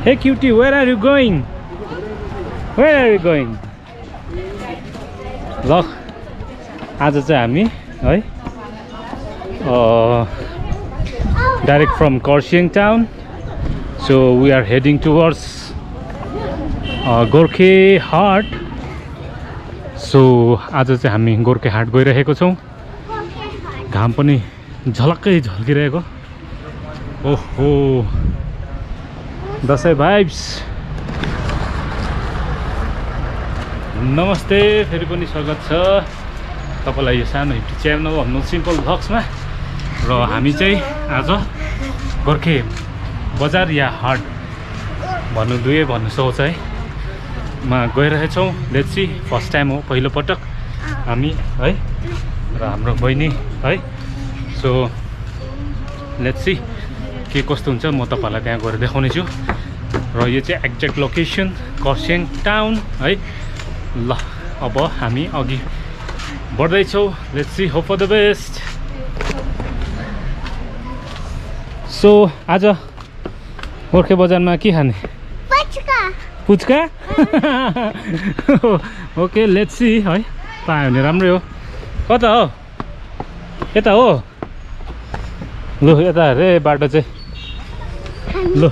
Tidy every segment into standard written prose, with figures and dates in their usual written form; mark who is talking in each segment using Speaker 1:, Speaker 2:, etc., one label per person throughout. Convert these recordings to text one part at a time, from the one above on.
Speaker 1: Hey cutie, where are you going? Where are you going? ल आज चाहिँ हामी है direct from Kurseong town, so we are heading towards Gorkhey Hat. So आज चाहिँ हामी गोर्खे हाट गइरहेको छौं. घाम पनि झलक्कै झल्किरहेको. ओहो दसैँ भाइब्स. नमस्ते, फेरि पनि स्वागत छ तपाईलाई यो सानो हिप्पी च्यानल हाम्रो सिम्पल भ्लग्समा. र हामी चाहिँ आज गोर्खे बजार या हाट भन्नु सोच है मा गइरहेछौं. लेट्स सी, फर्स्ट टाइम हो, पहिलो पटक हामी है र हाम्रो बहिनी है. सो लेट्स सी के कस्तो हुन्छ, म तपाईलाई त्यहाँ गएर देखाउने छु. र यो चाहिँ एक्ज्याक्ट लोकेसन कर्सियङ टाउन है. ल अब हामी अघि बढ्दै छौं. Let's see, hope for the best. So आज गोर्खे बजारमा के खाने? पुच्का. ओके लेट्स सी है, पायो भने राम्रै हो. कता हो? यता हो. लु यता रे बाटो चाहिँ. ल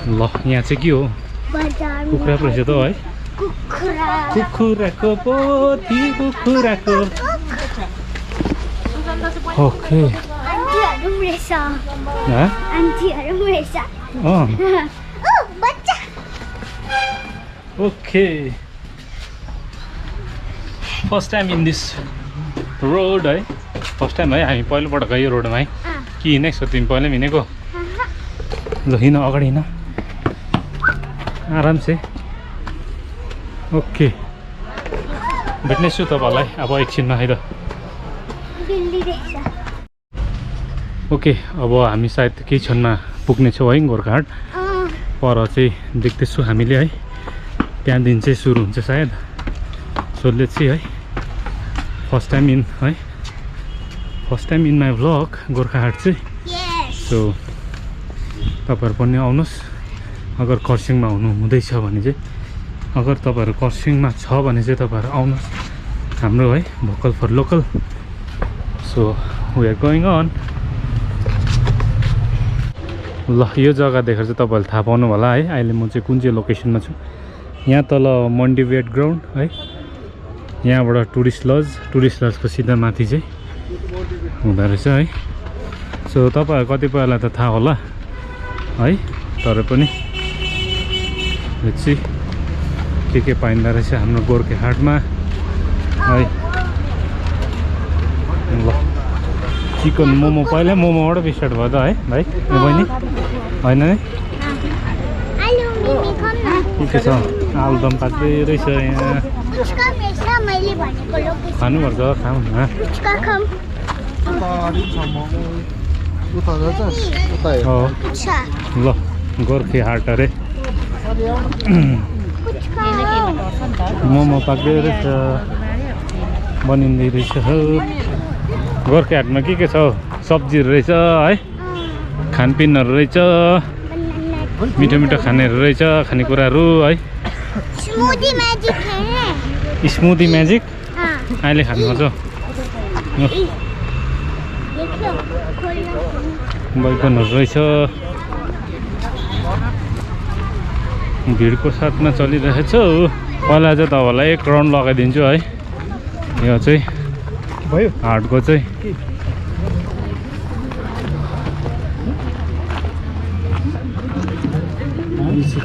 Speaker 1: ल यहाँ चाहिँ के हो? कुखुरा पो रहेछ त है. कुखुराको पोथी कुखुराको. Okay okay first time in this road है. फर्स्ट टाइम है हामी पहिलोपटक यो रोडमा है. के हिँडेको छौ तिमी? पहिला हिँडेको? ल हिँड, अगाडि हिँड आराम से. ओके भेट्नेछु तपाईँलाई अब एकछिनमा है त. ओके अब हामी सायद केही क्षणमा पुग्नेछौँ है गोर्खा हाट. पर चाहिँ देख्दैछु हामीले है, त्यहाँदेखि चाहिँ सुरु हुन्छ सायद. सो लेट्स सी है, फर्स्ट टाइम इन है, first time in my vlog Gorkha हाट चाहिँ. सो तपाईँहरू पनि आउनुहोस् अगर कर्सियङमा हुँदैछ भने चाहिँ. अगर तपाईँहरू कर्सियङमा छ भने चाहिँ तपाईँहरू आउनुहोस् हाम्रो है vocal for local. So we are going on. ल यो जग्गा देखेर चाहिँ तपाईँहरूले थाहा पाउनु होला है अहिले म चाहिँ कुन चाहिँ लोकेसनमा छु. यहाँ तल मन्डी वेट ग्राउन्ड है, यहाँबाट टुरिस्ट लजको सिधा माथि चाहिँ हुँदो रहेछ है. सो तपाईँहरू कतिपयलाई त थाहा होला है, तर पनि लेट्स सी के पाइँदो रहेछ हाम्रो गोर्खे हाटमा है. ल चिकन मोमो, पहिला मोमोबाट स्टार्ट भयो त है भाइ बहिनी होइन है. के छ? आलुदम पाक्दै रहेछ यहाँ. खानुपर्छ, खाऊ न. ल गोर्खे हाट अरे मोमो पाक्दै रहेछ, बनिँदै रहेछ. गोर्खे हाटमा के छ? सब्जीहरू रहेछ है, खानपिनहरू रहेछ, मिठो मिठो खानेहरू रहेछ, खानेकुराहरू है. स्मुदी म्याजिक अहिले खानुपर्छ. बैगनहरू रहेछ. भिडको साथमा चलिरहेछ. पहिला चाहिँ तपाईँलाई एक राउन्ड लगाइदिन्छु है. यो चाहिँ भयो हाटको चाहिँ.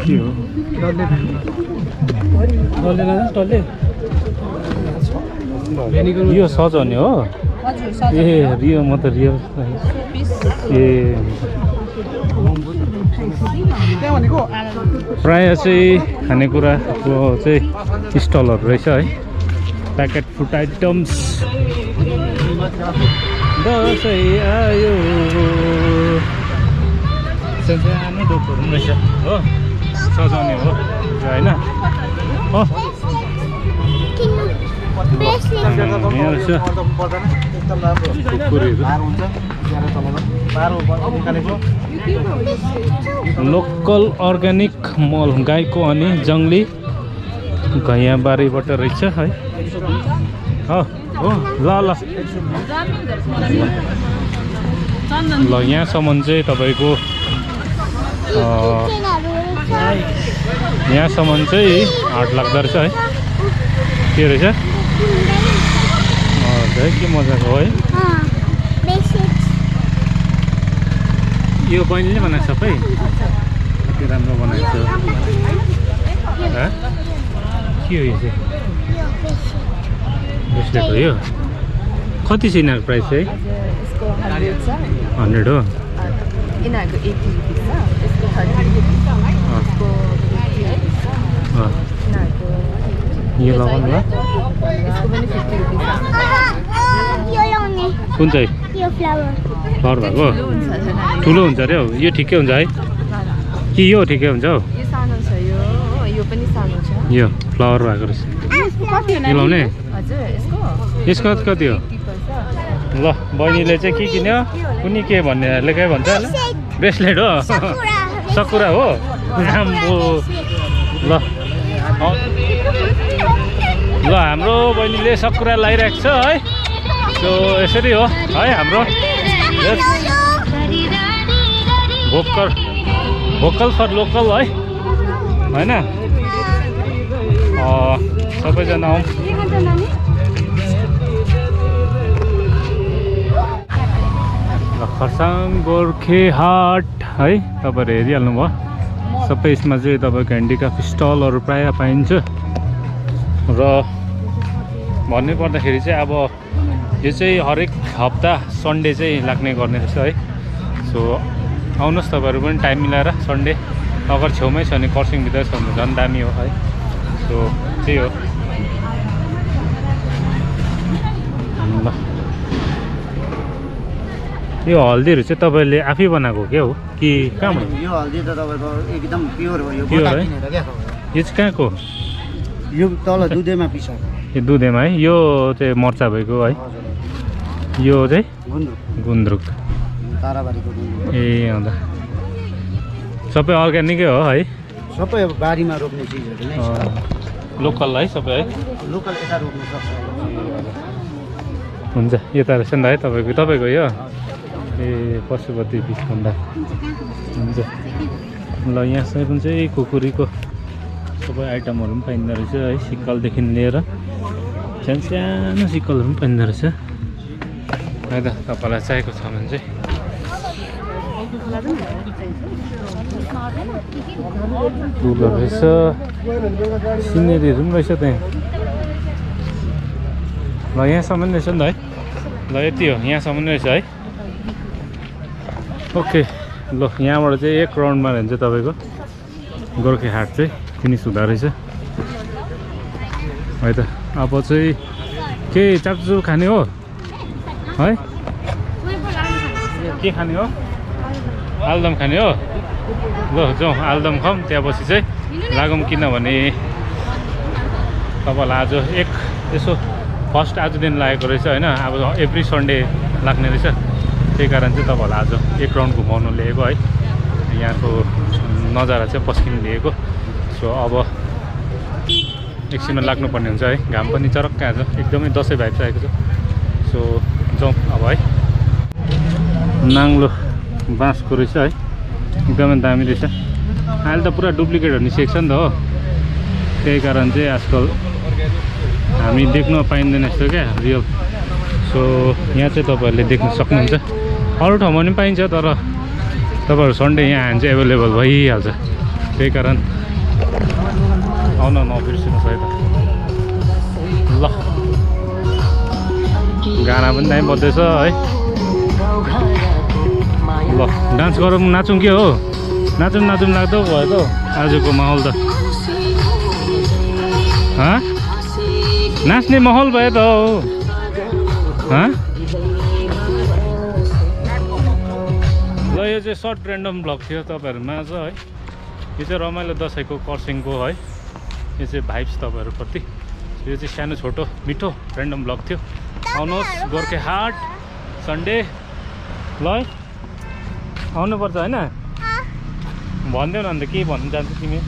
Speaker 1: के हो यो सजाउने हो? ए रियो, म त रियो ए. प्रायः चाहिँ खानेकुराको चाहिँ स्टलहरू रहेछ है. Packet food items. दसैँ आयो सानो डोकोहरू पनि रहेछ हो, सजाउने हो होइन. लोकल अर्ग्यानिक मल गाईको अनि जङ्गली घैयाबारीबाट रहेछ है। हो ल ल ल यहाँसम्म चाहिँ तपाईँको यहाँसम्म चाहिँ 8 लाग्दो रहेछ है। के रहेछ के मजाको है। यो बहिनीले बनाएको सबै कति राम्रो बनाएको छ। के हो यो चाहिँ ब्रेसलेट हो यो? कति छ यिनीहरूको प्राइस चाहिँ? 100 हो। यो लगाउनु ल। कुन चाहिँ फ्लावर भएको ठुलो हुन्छ अरे हौ। यो ठिकै हुन्छ है कि यो ठिकै हुन्छ हौ? यो फ्लावर भएको रहेछ। यो लाउने यसको कति हो? ल बहिनीले चाहिँ के किन्यो? कुनै के भन्नेहरूले के भन्छ? ब्रेसलेट हो? सकुरा हो? राम्रो। ल ल हाम्रो बहिनीले सकुरा लगाइरहेको छ है। सो यसरी हो है हाम्रो भोकल फर लोकल है होइन। सबैजना आउँ। खरसाङ गोर्खे हाट है तपाईँहरू हेरिहाल्नु भयो। सबै यसमा चाहिँ तपाईँको ह्यान्डिक्राफ्ट स्टलहरू प्रायः पाइन्छ। र भन्नै पर्दाखेरि चाहिँ अब यो चाहिँ हरेक हप्ता सन्डे चाहिँ लाग्ने गर्ने रहेछ है। सो आउनुहोस् तपाईँहरू पनि टाइम मिलाएर सन्डे। अगर छेउमै छ भने कर्सियङभित्र छ भने झन् दामी हो है। सो त्यही हो। ल यो हल्दीहरू चाहिँ तपाईँले आफै बनाएको क्या हो कि कहाँबाट?
Speaker 2: यो हल्दी त तपाईँको एकदम प्योर हो। यो
Speaker 1: प्योर है। यो चाहिँ कहाँको?
Speaker 2: यो तल दुधेमा पिसाएको।
Speaker 1: यो दुधेमा है। यो चाहिँ मर्चा भएको है। यो चाहिँ गुन्द्रुक
Speaker 2: ताराबारीको गुन्द्रुक।
Speaker 1: ए अन्त सबै अर्ग्यानिकै हो है?
Speaker 2: सबै अब बारीमा रोप्ने चिजहरू नै छ।
Speaker 1: लोकल है सबै है?
Speaker 2: लोकल यता रोप्नु सक्छ।
Speaker 1: हुन्छ यता रहेछ नि त है तपाईँको यो? ए पशुपति बिच भण्डार। हुन्छ ल यहाँ पनि चाहिँ कुकुरीको सबै आइटमहरू पनि पाइँदो रहेछ है। सिक्कलदेखि लिएर सानो सिक्कलहरू पनि पाइँदो रहेछ है त। तपाईँलाई चाहिएको छ भने चाहिँ फुलहरू रहेछ, सिनेरीहरू पनि रहेछ त्यहाँ। ल यहाँसम्म रहेछ नि त है। ल यति हो, यहाँसम्म रहेछ है। ओके ल यहाँबाट चाहिँ 1 राउन्डमा रहन्छ तपाईँको गोर्खे हाट चाहिँ फिनिस हुँदो रहेछ है त। अब चाहिँ के चाप्चुप खाने हो है? के खाने हो? आलुदम खाने हो? ल जाउँ आलुदम खाऊँ, त्यहाँ पछि चाहिँ लागौँ। किनभने तपाईँलाई आज यसो फर्स्ट आज दिन लागेको रहेछ होइन। अब एभ्री सन्डे लाग्ने रहेछ। त्यही कारण चाहिँ तपाईँहरूलाई आज 1 राउन्ड घुमाउनु लिएको है। यहाँको नजारा चाहिँ पस्किनु लिएको। सो अब एकछिनमा लाग्नुपर्ने हुन्छ है। घाम पनि चरक्कै आज एकदमै दसैँ भाइब आएको छ। सो जाउँ अब है। नाङ्लो बाँसको रहेछ है, एकदमै दामी रहेछ। अहिले त पुरा डुप्लिकेटहरू निस्केको छ नि त हो। त्यही कारण चाहिँ आजकल हामी देख्न पाइँदैन यस्तो क्या रियल। सो यहाँ चाहिँ तपाईँहरूले देख्न सक्नुहुन्छ। अरू ठाउँमा पनि पाइन्छ तर तपाईँहरू सन्डे यहाँ आयो भने चाहिँ एभाइलेबल भइहाल्छ। त्यही कारण आउन नबिर्सिनुहोस् है त। ल गाना पनि दामी बज्दैछ है। ल डान्स गरौँ, नाचौँ के हो? नाचौँ लाग्दो भयो त आजको माहौल त। नाच्ने माहौल भयो त हो। ल यो चाहिँ सर्ट ऱ्यान्डम भ्लग थियो तपाईँहरूमा आज है। यो चाहिँ रमाइलो दसैँको कर्सियङको है। यो चाहिँ भाइब्स तपाईँहरूप्रति यो चाहिँ सानो छोटो मिठो ऱ्यान्डम ब्लग थियो। आउनुहोस् गोर्खे हाट सन्डे ल है आउनुपर्छ होइन भन्देऊ न अन्त के भन्नु जान्छ तिमी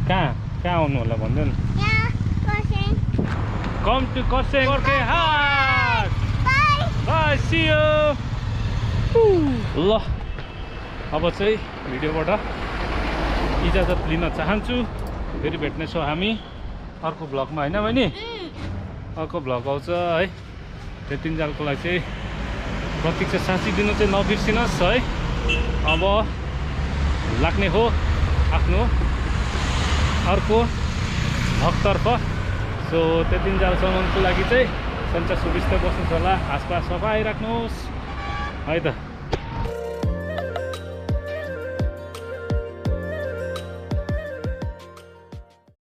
Speaker 1: कहाँ आउनु होला भन्देऊ न कम टु कर्सेङ गोर्खे हाट बाई सी यू ल अब चाहिँ भिडियोबाट इजाजत लिन चाहन्छु फेरि भेट्नेछौँ हामी अर्को भ्लगमा होइन बहिनी अर्को भ्लग आउँछ है त्यतिन्जेलको लागि चाहिँ प्रतीक्षा साँची दिनु चाहिँ नबिर्सिनुहोस् है अब लाग्ने हो आफ्नो अर्को भक्तर्फ सो त्यतिन्जेलसम्मको लागि चाहिँ सन्चै सुबिस्ता बस्नुहोस् होला आसपास सफाइ राख्नुहोस् है त।